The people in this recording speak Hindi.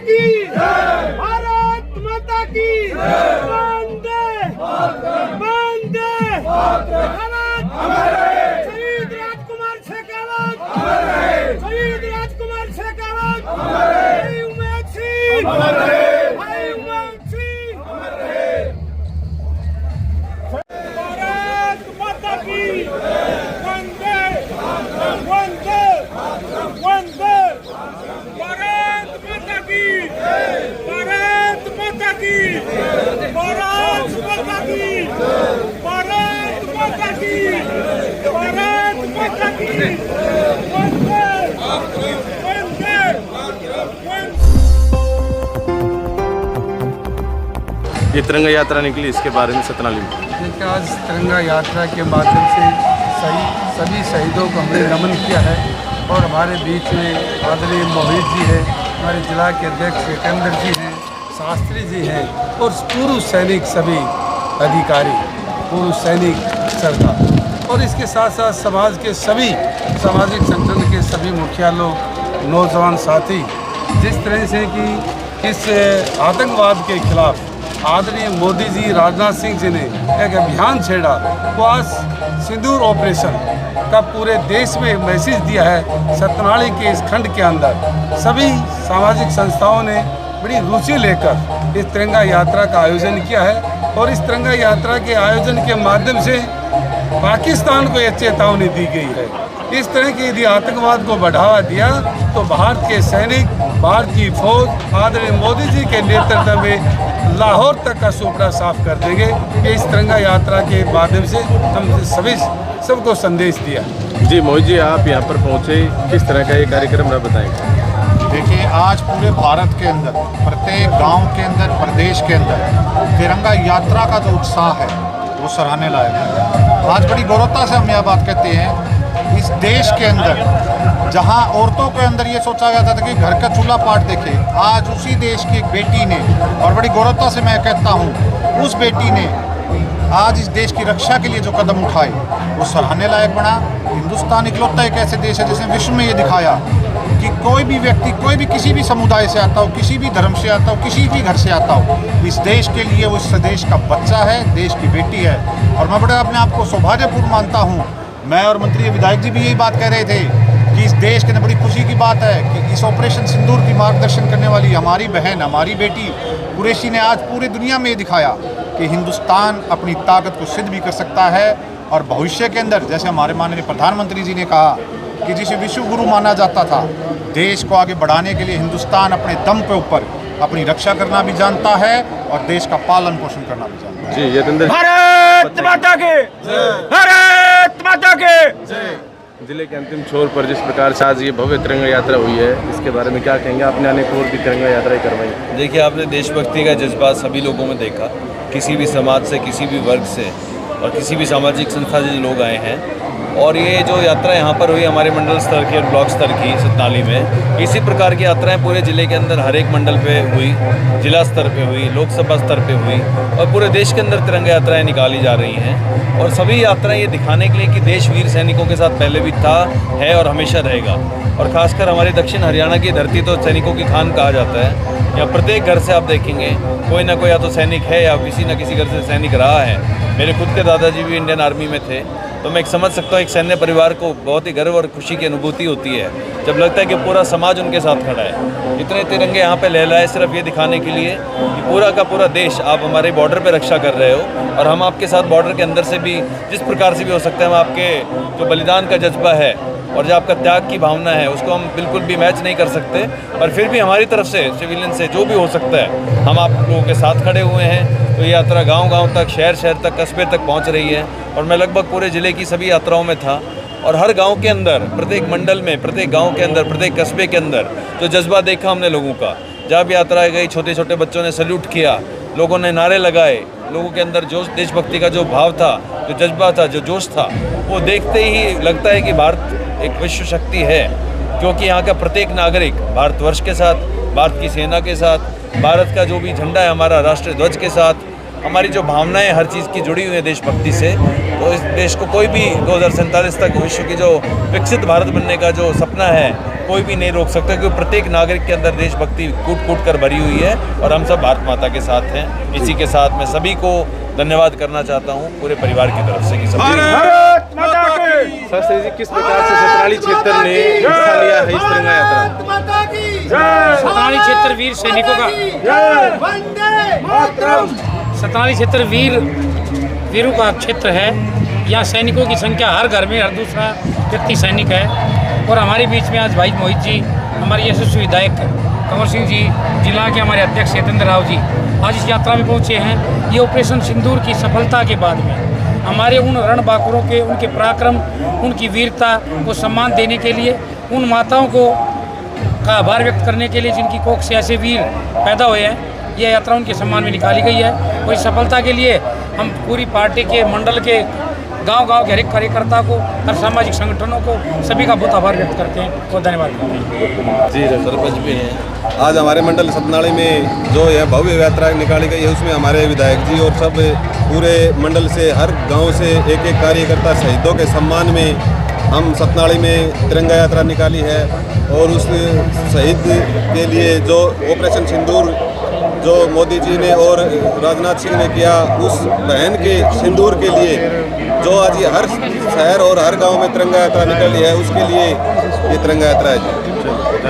की, भारत माता की, वंदे वंदे भारत। शहीद राजकुमार शेखावत, शहीद राजकुमार शेखावत, भाई उमेद सिंह, भाई उमेद सिंह। भारत माता की, वंदे वंदे वंदे भारत माता की, भारत माता की, भारत माता की, भारत माता की, भारत माता की, वंदे वंदे वंदे। ये तिरंगा यात्रा निकली, इसके बारे में सतनाली में देखिए, आज तिरंगा यात्रा के माध्यम से सभी शहीदों को हमने नमन किया है। और हमारे बीच में आदरणीय मोहित जी हैं, हमारे जिला के अध्यक्ष सिकंदर जी हैं, शास्त्री जी हैं और पूर्व सैनिक सभी अधिकारी, पूर्व सैनिक सरकार, और इसके साथ साथ समाज के सभी सामाजिक संगठन के सभी मुखिया लोग, नौजवान साथी, जिस तरह से कि इस आतंकवाद के खिलाफ आदरणीय मोदी जी, राजनाथ सिंह जी ने एक अभियान छेड़ा, वो आज सिंदूर ऑपरेशन का पूरे देश में मैसेज दिया है। सतनाली के इस खंड के अंदर सभी सामाजिक संस्थाओं ने बड़ी रुचि लेकर इस तिरंगा यात्रा का आयोजन किया है। और इस तिरंगा यात्रा के आयोजन के माध्यम से पाकिस्तान को यह चेतावनी दी गई है, इस तरह के यदि आतंकवाद को बढ़ावा दिया तो भारत के सैनिक, भारत की फौज आदरणीय मोदी जी के नेतृत्व में लाहौर तक का सुपड़ा साफ कर देंगे। कि इस तिरंगा यात्रा के माध्यम से हम सबको संदेश दिया। जी मोहित जी, आप यहाँ पर पहुँचे, किस तरह का ये कार्यक्रम आप बताएंगे? देखिए, आज पूरे भारत के अंदर, प्रत्येक गांव के अंदर, प्रदेश के अंदर तिरंगा यात्रा का जो उत्साह है वो सराहने लायक है। आज बड़ी गौरवता से हम यह बात कहते हैं, इस देश के अंदर जहां औरतों के अंदर ये सोचा जाता था कि घर का चूल्हा पाट देखे, आज उसी देश की एक बेटी ने, और बड़ी गौरवता से मैं कहता हूँ, उस बेटी ने आज इस देश की रक्षा के लिए जो कदम उठाए वो सराहने लायक बना। हिंदुस्तान इकलौता एक ऐसे देश है जिसने विश्व में ये दिखाया कि कोई भी व्यक्ति, कोई भी किसी भी समुदाय से आता हो, किसी भी धर्म से आता हो, किसी भी घर से आता हो, इस देश के लिए वो इस देश का बच्चा है, देश की बेटी है। और मैं बड़ा अपने आप को सौभाग्यपूर्ण मानता हूँ। मैं और मंत्री विधायक जी भी यही बात कह रहे थे कि इस देश के अंदर बड़ी खुशी की बात है कि इस ऑपरेशन सिंदूर की मार्गदर्शन करने वाली हमारी बहन, हमारी बेटी कुरैशी ने आज पूरी दुनिया में दिखाया कि हिंदुस्तान अपनी ताकत को सिद्ध भी कर सकता है। और भविष्य के अंदर, जैसे हमारे माननीय प्रधानमंत्री जी ने कहा कि जिसे विश्व गुरु माना जाता था, देश को आगे बढ़ाने के लिए हिंदुस्तान अपने दम पे ऊपर अपनी रक्षा करना भी जानता है और देश का पालन पोषण करना भी जानता है। जी यतेंद्र, भारत माता के, भारत माता के। जिले के अंतिम छोर पर जिस प्रकार से आज ये भव्य तिरंगा यात्रा हुई है, इसके बारे में क्या कहेंगे? आपने अनेक और भी तिरंगा यात्राएं करवाई। देखिए, आपने देशभक्ति का जज्बा सभी लोगों में देखा, किसी भी समाज से, किसी भी वर्ग से और किसी भी सामाजिक संस्था से लोग आए हैं। और ये जो यात्रा यहाँ पर हुई हमारे मंडल स्तर की और ब्लॉक स्तर की सतनाली में, इसी प्रकार की यात्राएं पूरे ज़िले के अंदर हर एक मंडल पे हुई, जिला स्तर पे हुई, लोकसभा स्तर पे हुई और पूरे देश के अंदर तिरंगा यात्राएं निकाली जा रही हैं। और सभी यात्राएं ये दिखाने के लिए कि देश वीर सैनिकों के साथ पहले भी था, है और हमेशा रहेगा। और ख़ासकर हमारे दक्षिण हरियाणा की धरती तो सैनिकों की खान कहा जाता है। यहाँ प्रत्येक घर से आप देखेंगे कोई ना कोई या तो सैनिक है या किसी न किसी घर से सैनिक रहा है। मेरे खुद के दादाजी भी इंडियन आर्मी में थे, तो मैं एक समझ सकता हूँ एक सैन्य परिवार को बहुत ही गर्व और खुशी की अनुभूति होती है जब लगता है कि पूरा समाज उनके साथ खड़ा है। इतने तिरंगे यहाँ पे लहराए सिर्फ ये दिखाने के लिए कि पूरा का पूरा देश आप हमारे बॉर्डर पे रक्षा कर रहे हो और हम आपके साथ बॉर्डर के अंदर से भी जिस प्रकार से भी हो सकता है, हम आपके जो बलिदान का जज्बा है और जो आपका त्याग की भावना है उसको हम बिल्कुल भी मैच नहीं कर सकते। और फिर भी हमारी तरफ से सिविलियन से जो भी हो सकता है हम आप लोगों के साथ खड़े हुए हैं। तो ये यात्रा गांव-गांव तक, शहर-शहर तक, कस्बे तक पहुंच रही है और मैं लगभग पूरे ज़िले की सभी यात्राओं में था और हर गांव के अंदर, प्रत्येक मंडल में, प्रत्येक गांव के अंदर, प्रत्येक कस्बे के अंदर जो जज्बा देखा हमने लोगों का। जब यात्रा गई, छोटे छोटे बच्चों ने सल्यूट किया, लोगों ने नारे लगाए, लोगों के अंदर जो देशभक्ति का जो भाव था, जो जज्बा था, जो जोश था, वो देखते ही लगता है कि भारत एक विश्व शक्ति है। क्योंकि यहाँ का प्रत्येक नागरिक भारतवर्ष के साथ, भारत की सेना के साथ, भारत का जो भी झंडा है हमारा राष्ट्रीय ध्वज के साथ, हमारी जो भावनाएं हर चीज़ की जुड़ी हुई है देशभक्ति से। तो इस देश को कोई भी 2047 तक विश्व की जो विकसित भारत बनने का जो सपना है कोई भी नहीं रोक सकता, क्योंकि प्रत्येक नागरिक के अंदर देशभक्ति कूट कूट कर भरी हुई है और हम सब भारत माता के साथ हैं। इसी के साथ मैं सभी को धन्यवाद करना चाहता हूँ पूरे परिवार की तरफ से कि सब भारत माता की शास्त्री जी, किस प्रकार से सतनाली क्षेत्र ने हिस्सा लिया है इस तिरंगा यात्रा? सतनाली क्षेत्र वीर सैनिकों का सतनाली क्षेत्र वीरों का क्षेत्र है। यहाँ सैनिकों की संख्या हर घर में हर दूसरा व्यक्ति सैनिक है। और हमारे बीच में आज भाई मोहित जी, हमारे यशस्वी विधायक कंवर सिंह जी, जिला के हमारे अध्यक्ष सत्येंद्र राव जी आज इस यात्रा में पहुँचे हैं। ये ऑपरेशन सिंदूर की सफलता के बाद में हमारे उन रणबांकुरों के, उनके पराक्रम, उनकी वीरता को सम्मान देने के लिए, उन माताओं को का आभार व्यक्त करने के लिए जिनकी कोख से ऐसे वीर पैदा हुए हैं, यह यात्रा उनके सम्मान में निकाली गई है। और इस सफलता के लिए हम पूरी पार्टी के मंडल के गांव-गांव के हर एक कार्यकर्ता को, हर सामाजिक संगठनों को, सभी का बहुत आभार व्यक्त करते हैं और धन्यवाद करते हैं। जी सरपंच भी हैं। आज हमारे मंडल सतनाली में जो यह भव्य यात्रा निकाली गई है उसमें हमारे विधायक जी और सब पूरे मंडल से, हर गांव से एक एक कार्यकर्ता शहीदों के सम्मान में हम सतनाली में तिरंगा यात्रा निकाली है। और उस शहीद के लिए जो ऑपरेशन सिंदूर जो मोदी जी ने और राजनाथ सिंह ने किया, उस बहन के सिंदूर के लिए जो आज ये हर शहर और हर गांव में तिरंगा यात्रा निकली है, उसके लिए ये तिरंगा यात्रा है जी।